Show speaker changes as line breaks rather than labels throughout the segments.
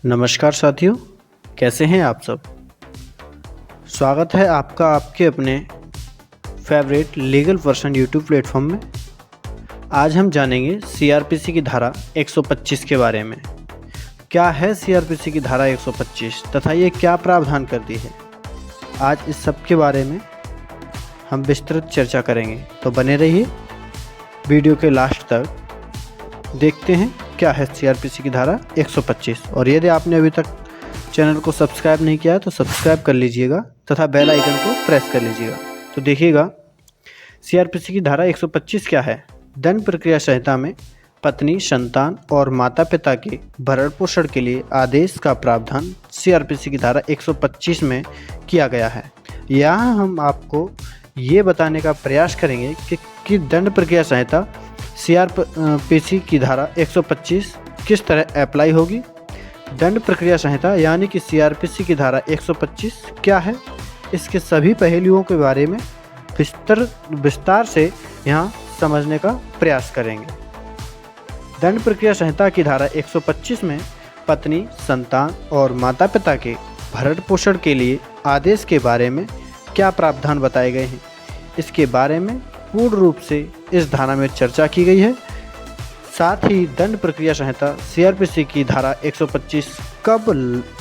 नमस्कार साथियों, कैसे हैं आप सब। स्वागत है आपका आपके अपने favourite legal person YouTube platform में। आज हम जानेंगे सीआरपीसी की धारा 125 के बारे में। क्या है सीआरपीसी की धारा 125 तथा ये क्या प्रावधान करती है। आज इस सब के बारे में हम विस्तृत चर्चा करेंगे, तो बने रहिए वीडियो के लास्ट तक। देखते हैं क्या है सीआरपीसी की धारा 125। और यदि आपने अभी तक चैनल को सब्सक्राइब नहीं किया है तो सब्सक्राइब कर लीजिएगा तथा बेल आइकन को प्रेस कर लीजिएगा। तो देखिएगा सीआरपीसी की धारा 125 क्या है। दंड प्रक्रिया संहिता में पत्नी, संतान और माता पिता के भरण पोषण के लिए आदेश का प्रावधान सीआरपीसी की धारा 125 में किया गया है। यहाँ हम आपको ये बताने का प्रयास करेंगे कि दंड प्रक्रिया संहिता सीआरपीसी की धारा 125 किस तरह अप्लाई होगी। दंड प्रक्रिया संहिता यानी कि सीआरपीसी की धारा 125 क्या है, इसके सभी पहलुओं के बारे में विस्तार से यहाँ समझने का प्रयास करेंगे। दंड प्रक्रिया संहिता की धारा 125 में पत्नी, संतान और माता पिता के भरण पोषण के लिए आदेश के बारे में क्या प्रावधान बताए गए हैं, इसके बारे में पूर्ण रूप से इस धारा में चर्चा की गई है। साथ ही दंड प्रक्रिया संहिता सीआरपीसी की धारा 125 कब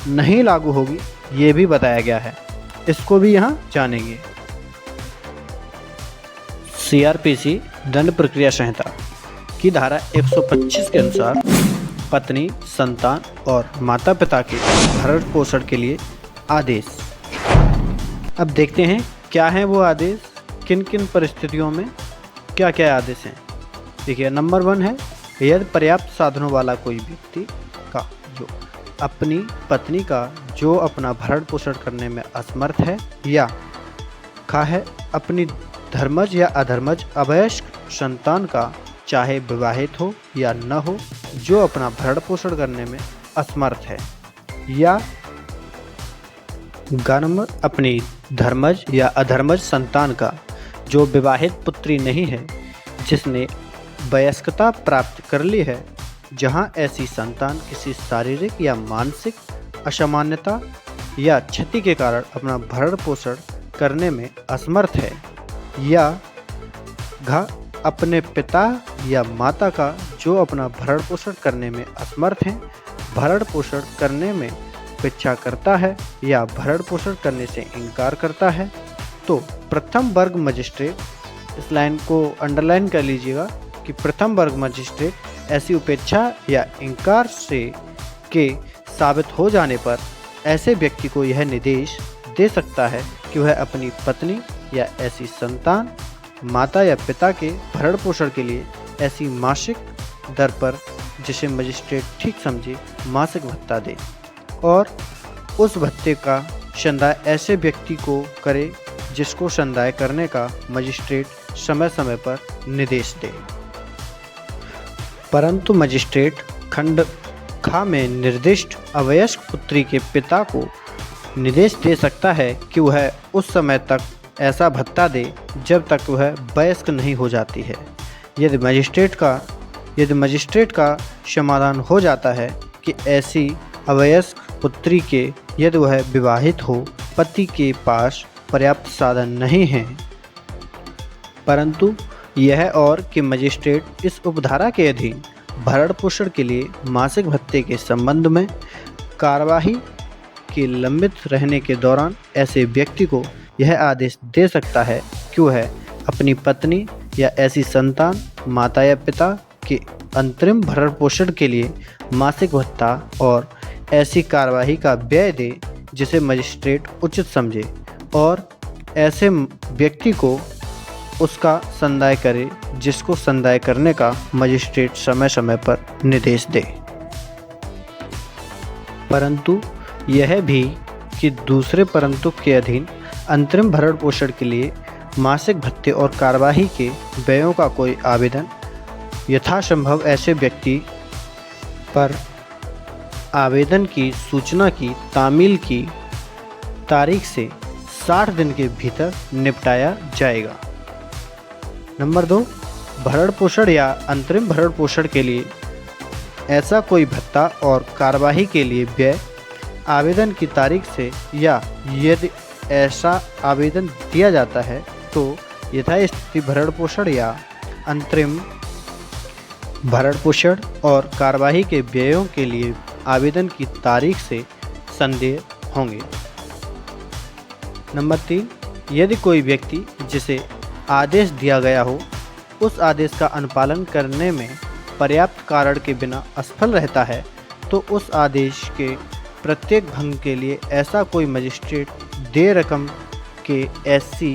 नहीं लागू होगी ये भी बताया गया है, इसको भी यहाँ जानेंगे। सीआरपीसी दंड प्रक्रिया संहिता की धारा 125 के अनुसार पत्नी, संतान और माता पिता के भरण पोषण के लिए आदेश। अब देखते हैं क्या है वो आदेश, किन किन परिस्थितियों में क्या क्या आदेश हैं। देखिए, नंबर 1 है यदि पर्याप्त साधनों वाला कोई व्यक्ति का जो अपनी पत्नी का जो अपना भरण पोषण करने में असमर्थ है या का है अपनी धर्मज या अधर्मज अवयस्क संतान का, चाहे विवाहित हो या न हो, जो अपना भरण पोषण करने में असमर्थ है, या गणम अपनी धर्मज या अधर्मज संतान का जो विवाहित पुत्री नहीं है जिसने वयस्कता प्राप्त कर ली है, जहां ऐसी संतान किसी शारीरिक या मानसिक असामान्यता या क्षति के कारण अपना भरण पोषण करने में असमर्थ है, या घ अपने पिता या माता का जो अपना भरण पोषण करने में असमर्थ हैं, भरण पोषण करने में इच्छा करता है या भरण पोषण करने से इनकार करता है, तो प्रथम वर्ग मजिस्ट्रेट, इस लाइन को अंडरलाइन कर लीजिएगा कि प्रथम वर्ग मजिस्ट्रेट ऐसी उपेक्षा या इनकार से के साबित हो जाने पर ऐसे व्यक्ति को यह निर्देश दे सकता है कि वह अपनी पत्नी या ऐसी संतान, माता या पिता के भरण पोषण के लिए ऐसी मासिक दर पर, जिसे मजिस्ट्रेट ठीक समझे, मासिक भत्ता दे और उस भत्ते का संदाय ऐसे व्यक्ति को करे जिसको संदाय करने का मजिस्ट्रेट समय समय पर निर्देश दे। परंतु मजिस्ट्रेट खंड खा में निर्दिष्ट अवयस्क पुत्री के पिता को निर्देश दे सकता है कि वह उस समय तक ऐसा भत्ता दे जब तक वह वयस्क नहीं हो जाती है। यदि मजिस्ट्रेट का समाधान हो जाता है कि ऐसी अवयस्क पुत्री के यदि वह विवाहित हो, पति के पास पर्याप्त साधन नहीं हैं, परंतु यह और कि मजिस्ट्रेट इस उपधारा के अधीन भरण पोषण के लिए मासिक भत्ते के संबंध में कार्यवाही के लंबित रहने के दौरान ऐसे व्यक्ति को यह आदेश दे सकता है कि वह अपनी पत्नी या ऐसी संतान, माता या पिता के अंतरिम भरण पोषण के लिए मासिक भत्ता और ऐसी कार्यवाही का व्यय दे जिसे मजिस्ट्रेट उचित समझे, और ऐसे व्यक्ति को उसका संदाय करे जिसको संदाय करने का मजिस्ट्रेट समय समय पर निर्देश दे। परंतु यह भी कि दूसरे परंतु के अधीन अंतरिम भरण पोषण के लिए मासिक भत्ते और कार्यवाही के व्ययों का कोई आवेदन यथासंभव ऐसे व्यक्ति पर आवेदन की सूचना की तामील की तारीख से 60 दिन के भीतर निपटाया जाएगा। नंबर 2, भरण पोषण या अंतरिम भरण पोषण के लिए ऐसा कोई भत्ता और कार्यवाही के लिए व्यय आवेदन की तारीख से या यदि ऐसा आवेदन दिया जाता है तो यथास्थिति भरण पोषण या अंतरिम भरण पोषण और कार्यवाही के व्ययों के लिए आवेदन की तारीख से संदेह होंगे। नंबर 3, यदि कोई व्यक्ति जिसे आदेश दिया गया हो उस आदेश का अनुपालन करने में पर्याप्त कारण के बिना असफल रहता है तो उस आदेश के प्रत्येक भंग के लिए ऐसा कोई मजिस्ट्रेट देय रकम के ऐसी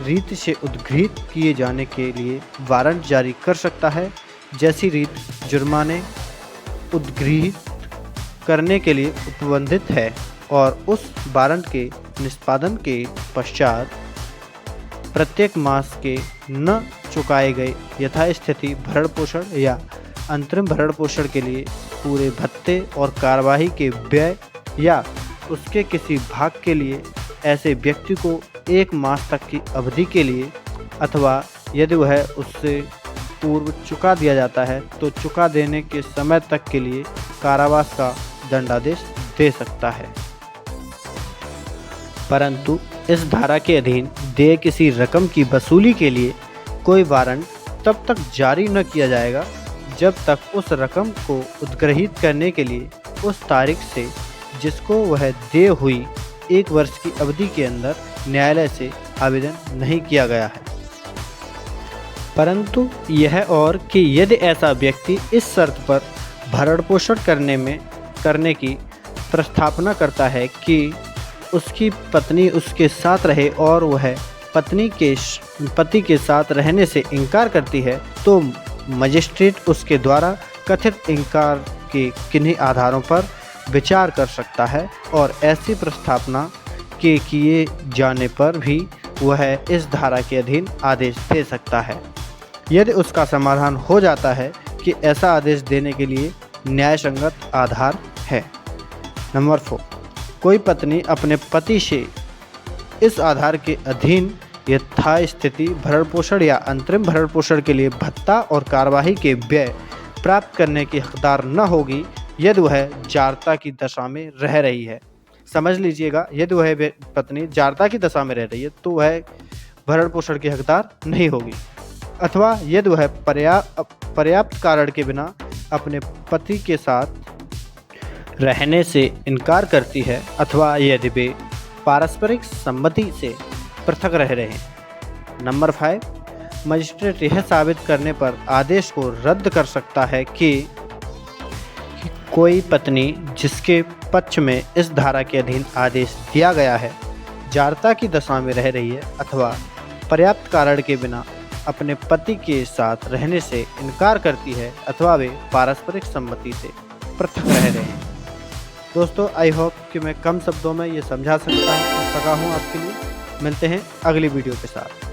रीत से उद्घृत किए जाने के लिए वारंट जारी कर सकता है जैसी रीत जुर्माने उद्घृत करने के लिए उपबंधित है और उस वारंट के निष्पादन के पश्चात प्रत्येक मास के न चुकाए गए यथास्थिति भरण पोषण या अंतरिम भरण पोषण के लिए पूरे भत्ते और कार्यवाही के व्यय या उसके किसी भाग के लिए ऐसे व्यक्ति को 1 मास तक की अवधि के लिए अथवा यदि वह उससे पूर्व चुका दिया जाता है तो चुका देने के समय तक के लिए कारावास का दंडादेश दे सकता है। परंतु इस धारा के अधीन देय किसी रकम की वसूली के लिए कोई वारंट तब तक जारी न किया जाएगा जब तक उस रकम को उद्ग्रहित करने के लिए उस तारीख से जिसको वह देय हुई 1 वर्ष की अवधि के अंदर न्यायालय से आवेदन नहीं किया गया है। परंतु यह और कि यदि ऐसा व्यक्ति इस शर्त पर भरण पोषण करने की प्रस्तावना करता है कि उसकी पत्नी उसके साथ रहे और वह पति के साथ रहने से इनकार करती है तो मजिस्ट्रेट उसके द्वारा कथित इनकार के किन्हीं आधारों पर विचार कर सकता है और ऐसी प्रस्तावना के किए जाने पर भी वह इस धारा के अधीन आदेश दे सकता है यदि उसका समाधान हो जाता है कि ऐसा आदेश देने के लिए न्यायसंगत आधार है। नंबर 4, कोई पत्नी अपने पति से इस आधार के अधीन यथास्थिति भरण पोषण या अंतरिम भरण पोषण के लिए भत्ता और कार्यवाही के व्यय प्राप्त करने की हकदार न होगी यदि वह जारता की दशा में रह रही है। समझ लीजिएगा, यदि वह पत्नी जारता की दशा में रह रही है तो वह भरण पोषण की हकदार नहीं होगी अथवा यदि वह पर्याप्त कारण के बिना अपने पति के साथ रहने से इनकार करती है अथवा यदि वे पारस्परिक सम्मति से पृथक रह रहे हैं। नंबर 5, मजिस्ट्रेट यह साबित करने पर आदेश को रद्द कर सकता है कि कोई पत्नी जिसके पक्ष में इस धारा के अधीन आदेश दिया गया है जारता की दशा में रह रही है अथवा पर्याप्त कारण के बिना अपने पति के साथ रहने से इनकार करती है अथवा वे पारस्परिक सम्मति से पृथक रह रहे हैं। दोस्तों, आई होप कि मैं कम शब्दों में ये समझा सका हूँ आपके लिए। मिलते हैं अगली वीडियो के साथ।